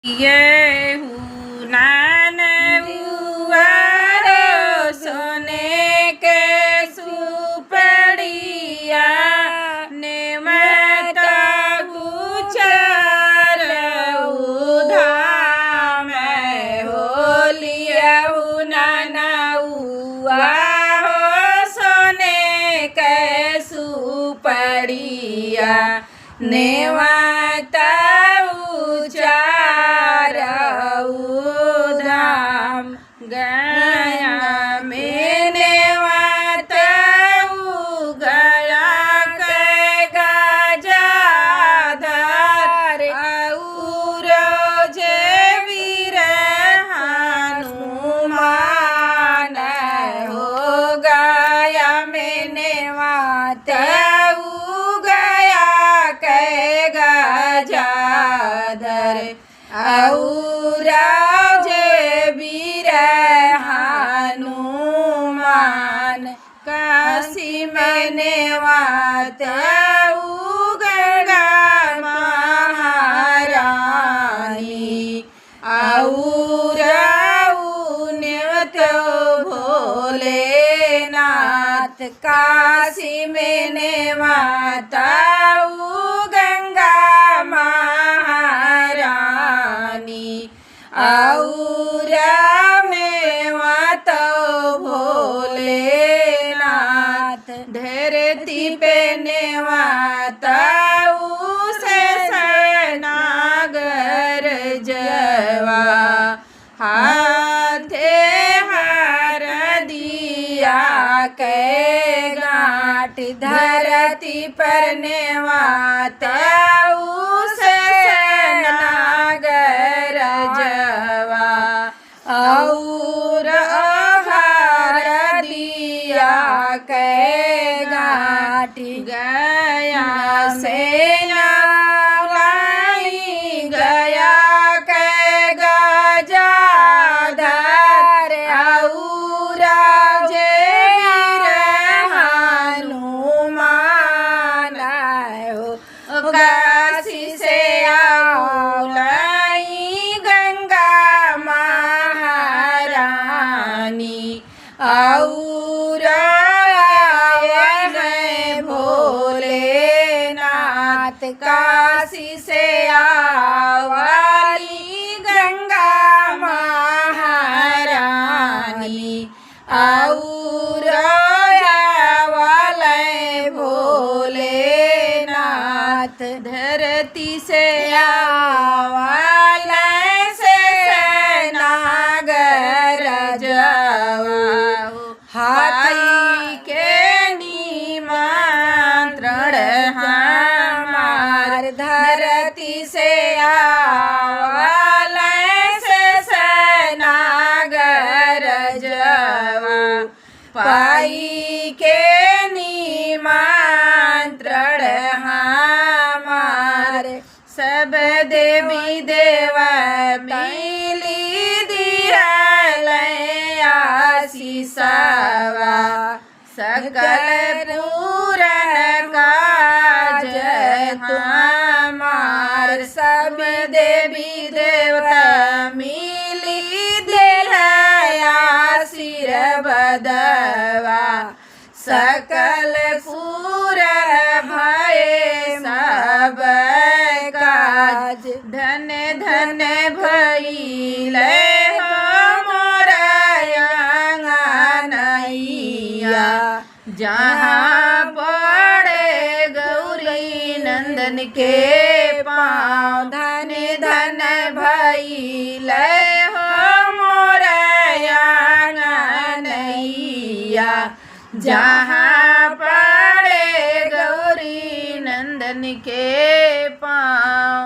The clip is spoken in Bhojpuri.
ये नान उवारो सोने के सुपड़िया ने माता गुजर उधाम होलिया नाना उआ हो सोने के सुपड़िया ने माता गया मैंने गया कैगा जाधर और जे वीर हनुमान हो गया मैंने गया कैगा जाधर और हनुमान काशी मैंने गंगा महारानी और तो भोलेनाथ काशी मैंने गंगा महारानी और भोलेनाथ धरती पे नेवाता उसे नागर जवा हाथे हार दिया के गांठ धरती पर नेवाता उसे नागर जवा और के गाठ गया सेना लाई गया के गजाधर और जे हनुमान हो काशी से लाई गंगा महारानी और भोलेनाथ काशी से वाली गंगा महारानी और वाले भोलेनाथ धरती से वाले से नागर जवा हाथी के निमंत्रण हमार धरती से वाले से नागर जवा पाई के निमंत्रण हमार सब देवी देवा मिली दिया आशीषवा सकल पूरन काज हमार सब देवी देवता मिली दिया आशीर्वादवा सकल पूरन भय सब काज धन धन भइले जहाँ पड़े गौरी नंदन के पाँव धन धन भइले हो मोरैया जहाँ पड़े गौरी नंदन के पाँव।